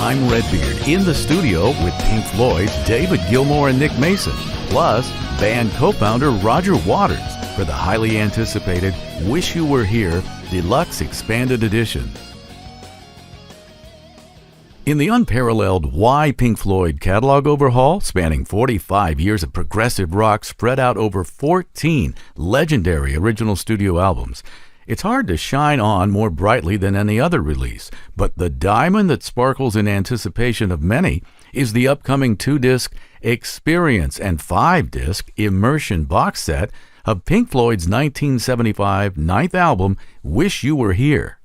I'm Redbeard in the studio with Pink Floyd's David Gilmour and Nick Mason, plus band co-founder Roger Waters for the highly anticipated Wish You Were Here Deluxe Expanded Edition. In the unparalleled Why Pink Floyd catalog overhaul, spanning 45 years of progressive rock spread out over 14 legendary original studio albums, it's hard to shine on more brightly than any other release, but the diamond that sparkles in anticipation of many is the upcoming 2-disc Experience and 5-disc Immersion box set of Pink Floyd's 1975 ninth album, Wish You Were Here.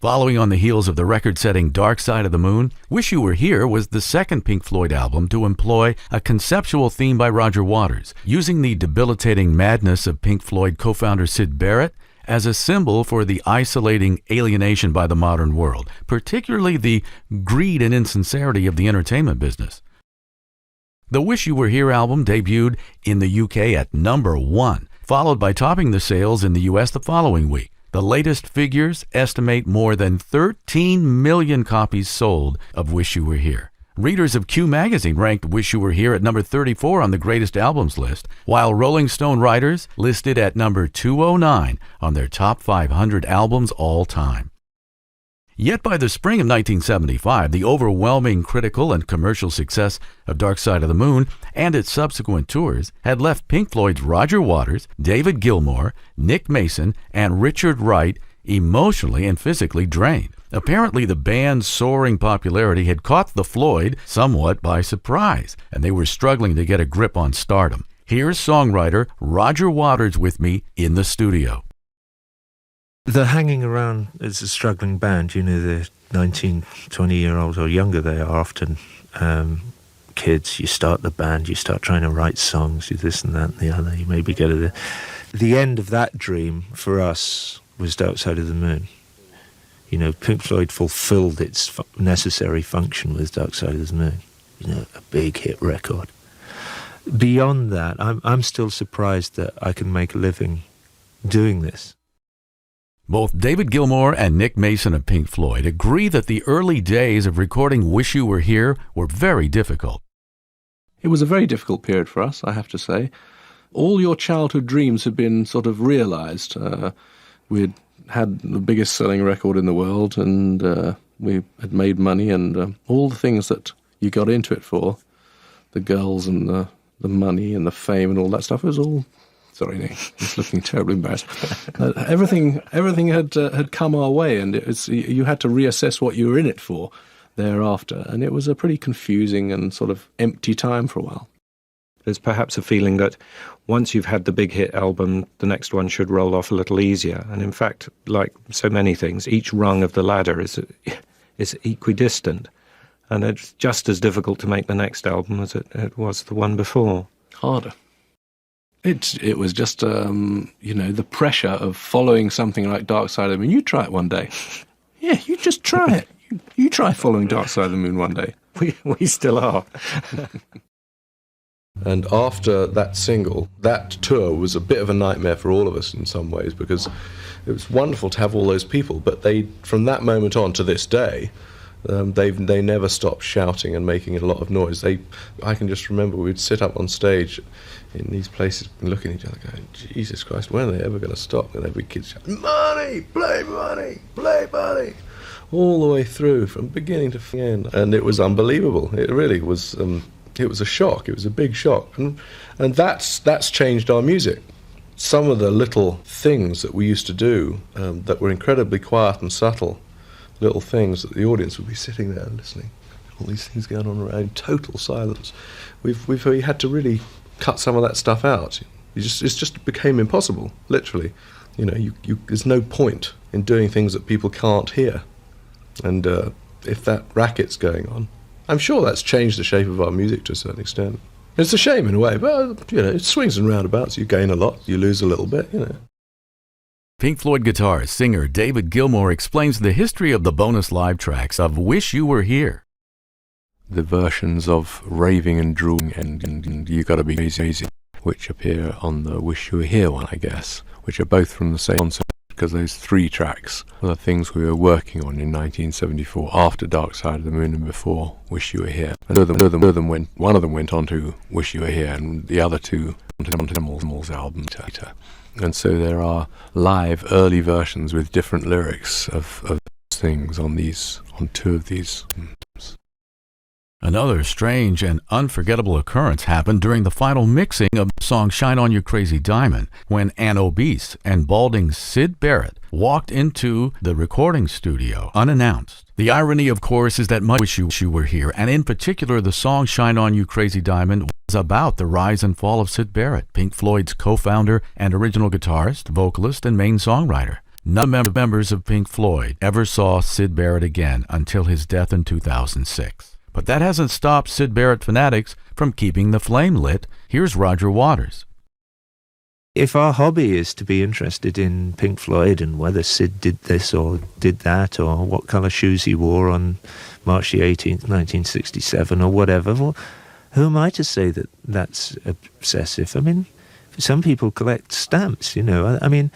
Following on the heels of the record-setting Dark Side of the Moon, Wish You Were Here was the second Pink Floyd album to employ a conceptual theme by Roger Waters, using the debilitating madness of Pink Floyd co-founder Syd Barrett as a symbol for the isolating alienation by the modern world, particularly the greed and insincerity of the entertainment business. The Wish You Were Here album debuted in the UK at number 1, followed by topping the sales in the US the following week. The latest figures estimate more than 13 million copies sold of Wish You Were Here. Readers of Q magazine ranked Wish You Were Here at number 34 on the greatest albums list, while Rolling Stone writers listed at number 209 on their top 500 albums all time. Yet by the spring of 1975, the overwhelming critical and commercial success of Dark Side of the Moon and its subsequent tours had left Pink Floyd's Roger Waters, David Gilmour, Nick Mason, and Richard Wright emotionally and physically drained. Apparently, the band's soaring popularity had caught the Floyd somewhat by surprise, and they were struggling to get a grip on stardom. Here's songwriter Roger Waters with me in the studio. They're hanging around as a struggling band. You know, they're 19, 20-year-olds or younger. They are often kids. You start the band, you start trying to write songs, you this and that and the other. You maybe get to the end of that dream for us was Dark Side of the Moon. You know, Pink Floyd fulfilled its necessary function with Dark Side of the Moon. You know, a big hit record. Beyond that, I'm still surprised that I can make a living doing this. Both David Gilmour and Nick Mason of Pink Floyd agree that the early days of recording Wish You Were Here were very difficult. It was a very difficult period for us, I have to say. All your childhood dreams had been sort of realised. We'd had the biggest selling record in the world, and we had made money, and all the things that you got into it for, the girls and the money and the fame and all that stuff, it was all... Sorry, Nick, he's looking terribly embarrassed. Everything had come our way, and you had to reassess what you were in it for thereafter, and it was a pretty confusing and sort of empty time for a while. There's perhaps a feeling that once you've had the big hit album, the next one should roll off a little easier. And in fact, like so many things, each rung of the ladder is equidistant. And it's just as difficult to make the next album as it was the one before. Harder. It was just, the pressure of following something like Dark Side of the Moon. You try it one day. Yeah, you just try it. You try following Dark Side of the Moon one day. We still are. And after that single, that tour was a bit of a nightmare for all of us in some ways, because it was wonderful to have all those people, but from that moment on to this day, they never stopped shouting and making a lot of noise. I can just remember we'd sit up on stage in these places and look at each other going, Jesus Christ, when are they ever going to stop? And every kid shouting, money, play money, play money, all the way through from beginning to end. And it was unbelievable. It really was. It was a shock. It was a big shock, and that's changed our music. Some of the little things that we used to do that were incredibly quiet and subtle, little things that the audience would be sitting there listening. All these things going on around, total silence. We've had to really cut some of that stuff out. It just became impossible, literally. You know, there's no point in doing things that people can't hear, and if that racket's going on. I'm sure that's changed the shape of our music to a certain extent. It's a shame in a way, but, it swings and roundabouts. You gain a lot, you lose a little bit, Pink Floyd guitarist, singer David Gilmour explains the history of the bonus live tracks of Wish You Were Here. The versions of Raving and Drooling and You Gotta Be Crazy, which appear on the Wish You Were Here one, I guess, which are both from the same concert because those 3 tracks are the things we were working on in 1974 after Dark Side of the Moon and before Wish You Were Here. And one of them went on to Wish You Were Here, and the other 2 onto Animals album later. And so there are live early versions with different lyrics of things on 2 of these. Another strange and unforgettable occurrence happened during the final mixing of the song Shine On Your Crazy Diamond, when an obese and balding Syd Barrett walked into the recording studio unannounced. The irony, of course, is that much Wish You Were Here, and in particular the song Shine On You Crazy Diamond, was about the rise and fall of Syd Barrett, Pink Floyd's co-founder and original guitarist, vocalist, and main songwriter. None of the members of Pink Floyd ever saw Syd Barrett again until his death in 2006. But that hasn't stopped Syd Barrett fanatics from keeping the flame lit. Here's Roger Waters. If our hobby is to be interested in Pink Floyd and whether Syd did this or did that or what colour shoes he wore on March the 18th, 1967 or whatever, well, who am I to say that that's obsessive? I mean, some people collect stamps, you know. I mean,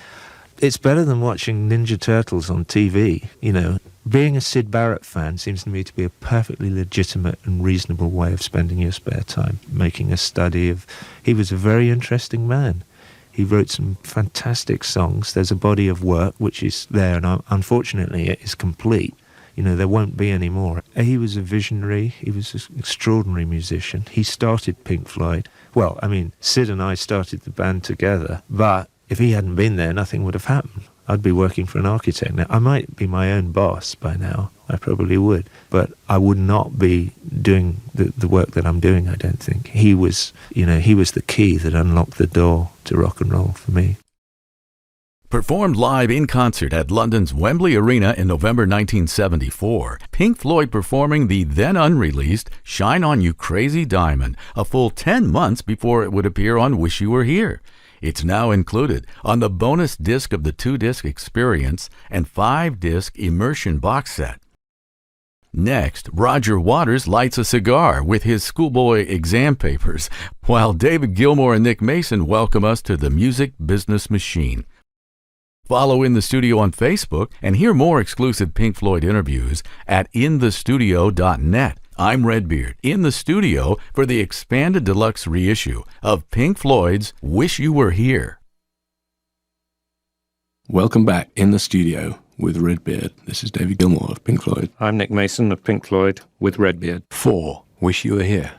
it's better than watching Ninja Turtles on TV, you know. Being a Syd Barrett fan seems to me to be a perfectly legitimate and reasonable way of spending your spare time, making a study of... He was a very interesting man. He wrote some fantastic songs. There's a body of work which is there, and unfortunately it is complete. You know, there won't be any more. He was a visionary. He was an extraordinary musician. He started Pink Floyd. Well, I mean, Syd and I started the band together, but if he hadn't been there, nothing would have happened. I'd be working for an architect now. I might be my own boss by now. I probably would. But I would not be doing the work that I'm doing, I don't think. He was, you know, he was the key that unlocked the door to rock and roll for me. Performed live in concert at London's Wembley Arena in November 1974, Pink Floyd performing the then unreleased Shine On You Crazy Diamond, a full 10 months before it would appear on Wish You Were Here. It's now included on the bonus disc of the 2-disc Experience and 5-disc Immersion box set. Next, Roger Waters lights a cigar with his schoolboy exam papers, while David Gilmour and Nick Mason welcome us to the music business machine. Follow In the Studio on Facebook and hear more exclusive Pink Floyd interviews at inthestudio.net. I'm Redbeard, in the studio for the expanded deluxe reissue of Pink Floyd's Wish You Were Here. Welcome back in the studio with Redbeard. This is David Gilmour of Pink Floyd. I'm Nick Mason of Pink Floyd with Redbeard. 4, Wish You Were Here.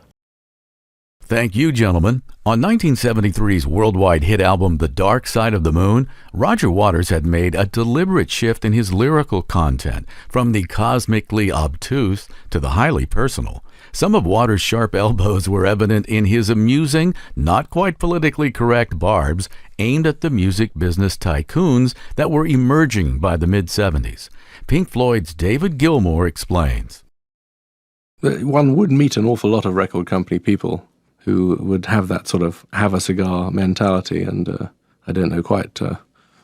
Thank you, gentlemen. On 1973's worldwide hit album The Dark Side of the Moon, Roger Waters had made a deliberate shift in his lyrical content, from the cosmically obtuse to the highly personal. Some of Waters' sharp elbows were evident in his amusing, not quite politically correct barbs aimed at the music business tycoons that were emerging by the mid-70s. Pink Floyd's David Gilmour explains. One would meet an awful lot of record company people who would have that sort of have a cigar mentality, and I don't know quite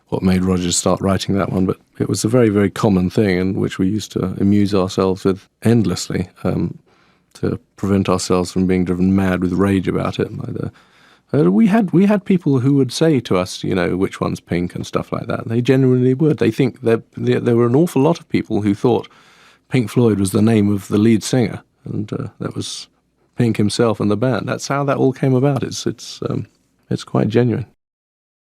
what made Roger start writing that one, but it was a very, very common thing in which we used to amuse ourselves with endlessly to prevent ourselves from being driven mad with rage about it. We had people who would say to us, you know, which one's Pink and stuff like that. They genuinely would. They think that there were an awful lot of people who thought Pink Floyd was the name of the lead singer, and that was Pink himself and the band. That's how that all came about. It's quite genuine.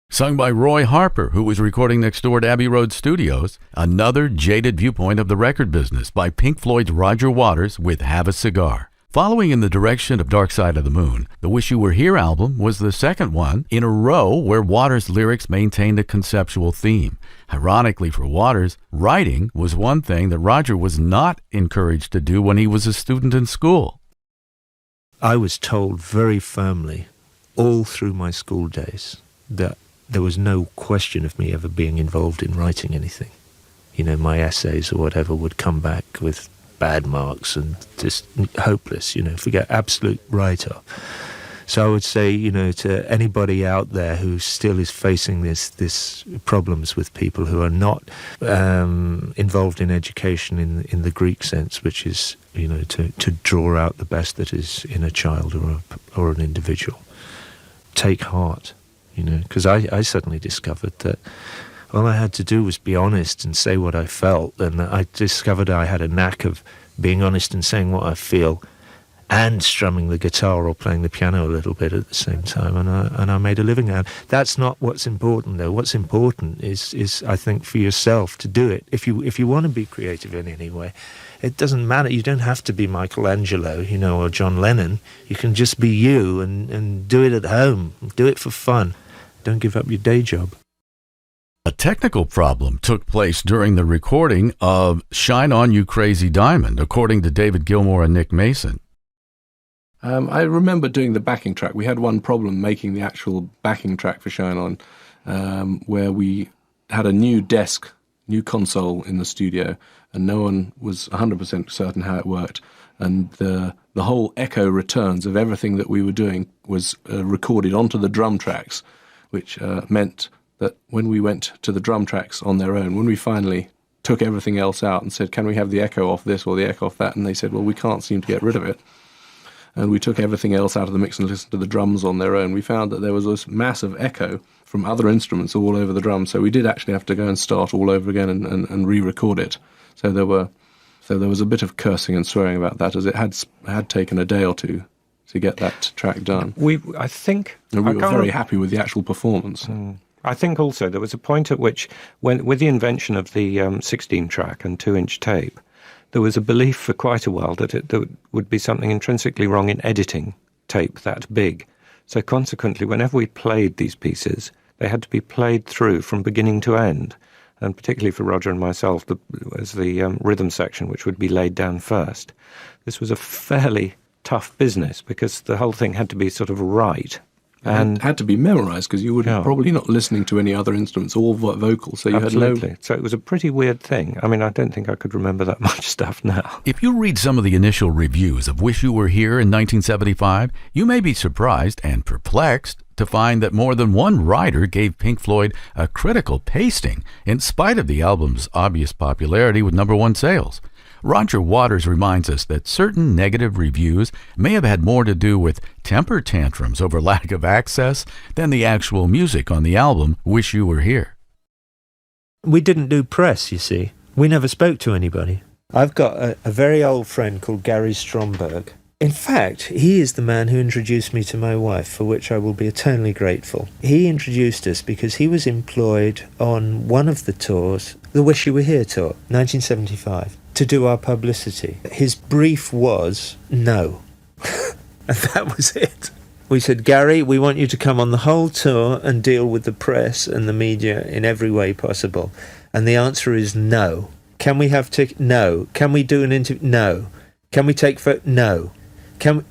Sung by Roy Harper, who was recording next door to Abbey Road Studios, another jaded viewpoint of the record business by Pink Floyd's Roger Waters with Have a Cigar. Following in the direction of Dark Side of the Moon, the Wish You Were Here album was the second one in a row where Waters' lyrics maintained a conceptual theme. Ironically for Waters, writing was one thing that Roger was not encouraged to do when he was a student in school. I was told very firmly all through my school days that there was no question of me ever being involved in writing anything. You know, my essays or whatever would come back with bad marks and just hopeless, you know, forget, absolute write-off. So I would say, you know, to anybody out there who still is facing this problems with people who are not involved in education in the Greek sense, which is, you know, to draw out the best that is in a child or an individual. Take heart, you know, because I suddenly discovered that all I had to do was be honest and say what I felt, and I discovered I had a knack of being honest and saying what I feel and strumming the guitar or playing the piano a little bit at the same time, and I made a living out. That's not what's important, though. What's important is I think, for yourself to do it. If you want to be creative in any way, it doesn't matter. You don't have to be Michelangelo, or John Lennon. You can just be you and do it at home. Do it for fun. Don't give up your day job. A technical problem took place during the recording of Shine On You Crazy Diamond, according to David Gilmour and Nick Mason. I remember doing the backing track. We had one problem making the actual backing track for Shine On, where we had a new desk, new console in the studio, and no one was 100% certain how it worked. And the whole echo returns of everything that we were doing was recorded onto the drum tracks, which meant that when we went to the drum tracks on their own, when we finally took everything else out and said, can we have the echo off this or the echo off that? And they said, well, we can't seem to get rid of it. And we took everything else out of the mix and listened to the drums on their own. We found that there was this massive echo from other instruments all over the drums. So we did actually have to go and start all over again and re-record it. So there was a bit of cursing and swearing about that, as it had taken a day or two to get that track done. And we were very happy with the actual performance. I think also there was a point at which, with the invention of the 16-track and 2-inch tape, there was a belief for quite a while that there would be something intrinsically wrong in editing tape that big. So consequently, whenever we played these pieces, they had to be played through from beginning to end. And particularly for Roger and myself, as the rhythm section, which would be laid down first. This was a fairly tough business because the whole thing had to be sort of right. And had to be memorised because you were probably not listening to any other instruments, all vocals, so you Absolutely. had no... So it was a pretty weird thing. I mean, I don't think I could remember that much stuff now. If you read some of the initial reviews of Wish You Were Here in 1975, you may be surprised and perplexed to find that more than one writer gave Pink Floyd a critical pasting in spite of the album's obvious popularity with #1 sales. Roger Waters reminds us that certain negative reviews may have had more to do with temper tantrums over lack of access than the actual music on the album Wish You Were Here. We didn't do press, you see. We never spoke to anybody. I've got a very old friend called Gary Stromberg. In fact, he is the man who introduced me to my wife, for which I will be eternally grateful. He introduced us because he was employed on one of the tours, the Wish You Were Here tour, 1975, to do our publicity. His brief was no. And that was it. We said, Gary, we want you to come on the whole tour and deal with the press and the media in every way possible. And the answer is no. Can we have tickets? No. Can we do an interview? No. Can we take photos? No.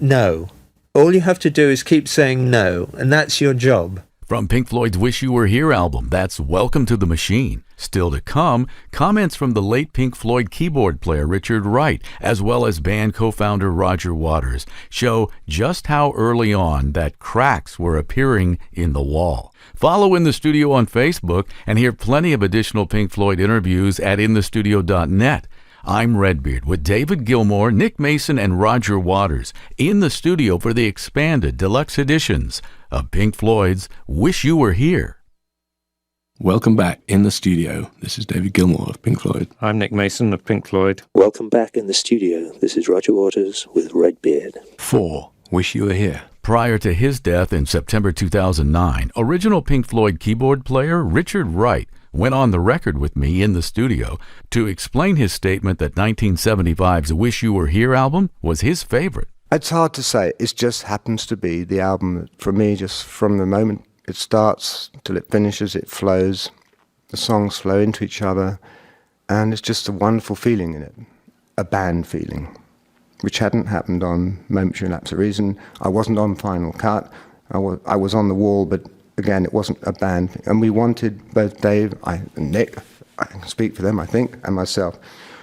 No. All you have to do is keep saying no, and that's your job. From Pink Floyd's Wish You Were Here album, that's Welcome to the Machine. Still to come, comments from the late Pink Floyd keyboard player Richard Wright, as well as band co-founder Roger Waters, show just how early on that cracks were appearing in the wall. Follow In the Studio on Facebook and hear plenty of additional Pink Floyd interviews at inthestudio.net. I'm Redbeard with David Gilmour, Nick Mason, and Roger Waters in the studio for the expanded deluxe editions of Pink Floyd's Wish You Were Here. Welcome back in the studio. This is David Gilmour of Pink Floyd. I'm Nick Mason of Pink Floyd. Welcome back in the studio. This is Roger Waters with Redbeard. 4. Wish You Were Here. Prior to his death in September 2009, original Pink Floyd keyboard player Richard Wright went on the record with me in the studio to explain his statement that 1975's Wish You Were Here album was his favorite. It's hard to say. It just happens to be the album that, for me, just from the moment it starts till it finishes, it flows. The songs flow into each other, and it's just a wonderful feeling in it, a band feeling, which hadn't happened on Momentary Lapse of Reason. I wasn't on Final Cut. I was on the wall, but again, it wasn't a band. And we wanted, both Dave and Nick, I can speak for them, I think, and myself,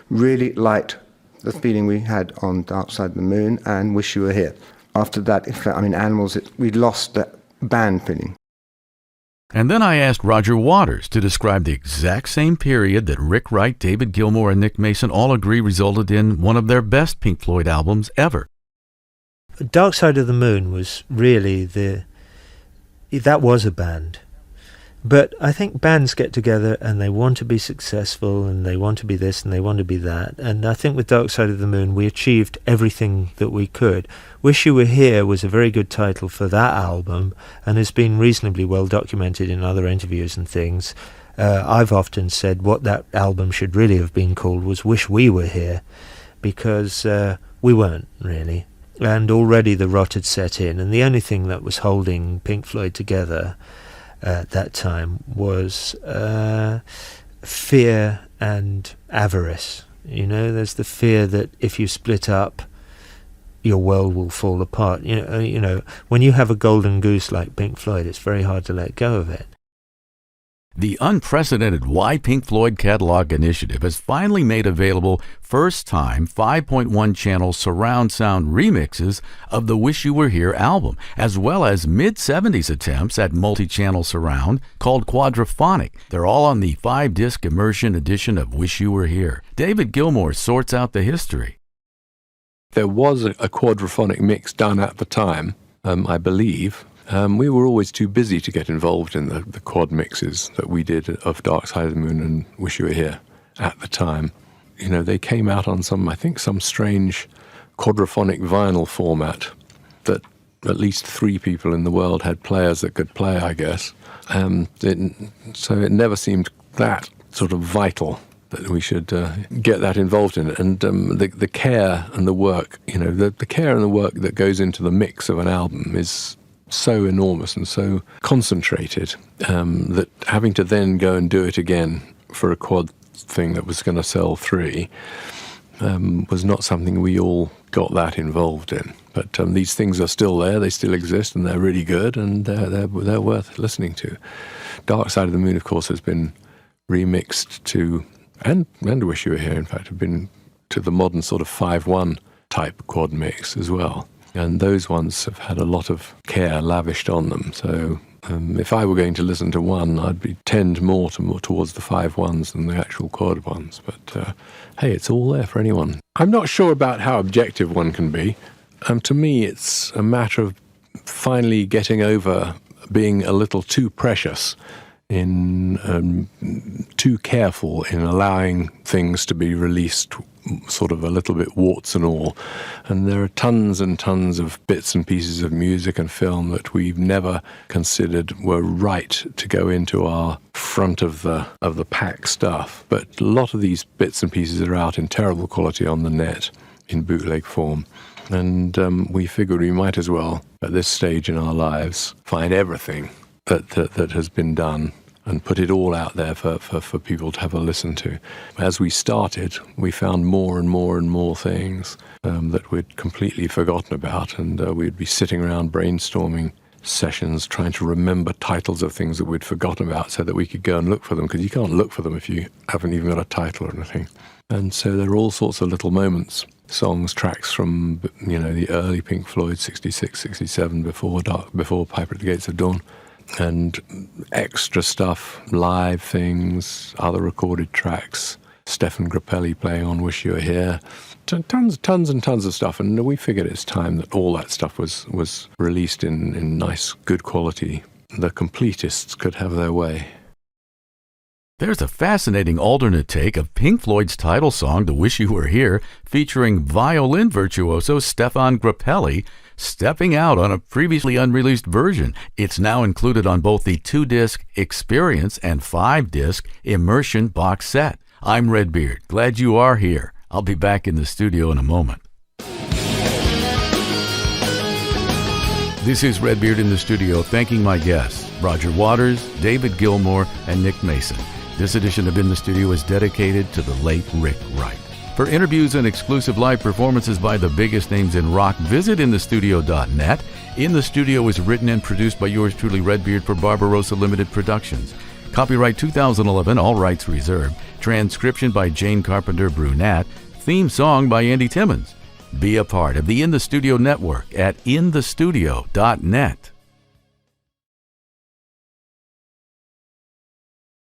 really liked the feeling we had on Dark Side of the Moon and Wish You Were Here. After that, Animals, we lost that band feeling. And then I asked Roger Waters to describe the exact same period that Rick Wright, David Gilmour, and Nick Mason all agree resulted in one of their best Pink Floyd albums ever. Dark Side of the Moon was really that was a band. But I think bands get together and they want to be successful and they want to be this and they want to be that. And I think with Dark Side of the Moon we achieved everything that we could. Wish You Were Here was a very good title for that album and has been reasonably well documented in other interviews and things. I've often said what that album should really have been called was Wish We Were Here, because we weren't really. And already the rot had set in, and the only thing that was holding Pink Floyd together at that time was fear and avarice. You know, there's the fear that if you split up, your world will fall apart. You know, when you have a golden goose like Pink Floyd, it's very hard to let go of it. The unprecedented Why Pink Floyd catalog initiative has finally made available first-time 5.1 channel surround sound remixes of the Wish You Were Here album, as well as mid-70s attempts at multi-channel surround called Quadraphonic. They're all on the 5-disc immersion edition of Wish You Were Here. David Gilmour sorts out the history. There was a quadraphonic mix done at the time, I believe. We were always too busy to get involved in the quad mixes that we did of Dark Side of the Moon and Wish You Were Here at the time. You know, they came out on some strange quadraphonic vinyl format that at least 3 people in the world had players that could play, I guess. So it never seemed that sort of vital that we should get that involved in it. And the care and the work, you know, the care and the work that goes into the mix of an album is so enormous and so concentrated that having to then go and do it again for a quad thing that was going to sell 3 was not something we all got that involved in. But these things are still there, they still exist, and they're really good, and they're worth listening to. Dark Side of the Moon, of course, has been remixed to, and Wish You Were Here, in fact, have been to the modern sort of 5/1 type quad mix as well. And those ones have had a lot of care lavished on them. So if I were going to listen to one, I'd tend more towards the 5/1s than the actual quad ones. But hey, it's all there for anyone. I'm not sure about how objective one can be. To me, it's a matter of finally getting over being a little too precious, too careful in allowing things to be released sort of a little bit warts and all. And there are tons and tons of bits and pieces of music and film that we've never considered were right to go into our front of the pack stuff. But a lot of these bits and pieces are out in terrible quality on the net in bootleg form. And we figured we might as well, at this stage in our lives, find everything that has been done and put it all out there for people to have a listen to. As we started, we found more and more and more things that we'd completely forgotten about, and we'd be sitting around brainstorming sessions trying to remember titles of things that we'd forgotten about so that we could go and look for them, because you can't look for them if you haven't even got a title or anything. And so there are all sorts of little moments, songs, tracks from, you know, the early Pink Floyd, 66, 67, before Piper at the Gates of Dawn, and extra stuff, live things, other recorded tracks, Stefan Grappelli playing on Wish You Were Here, tons and tons of stuff. And we figured it's time that all that stuff was released in nice, good quality. The completists could have their way. There's a fascinating alternate take of Pink Floyd's title song, The Wish You Were Here, featuring violin virtuoso Stefan Grappelli, stepping out on a previously unreleased version. It's now included on both the 2-disc Experience and 5-disc Immersion box set. I'm Redbeard. Glad you are here. I'll be back in the studio in a moment. This is Redbeard in the studio, thanking my guests, Roger Waters, David Gilmour, and Nick Mason. This edition of In the Studio is dedicated to the late Rick Wright. For interviews and exclusive live performances by the biggest names in rock, visit inthestudio.net. In the Studio is written and produced by yours truly, Redbeard, for Barbarossa Limited Productions. Copyright 2011, all rights reserved. Transcription by Jane Carpenter Brunette. Theme song by Andy Timmons. Be a part of the In the Studio network at inthestudio.net.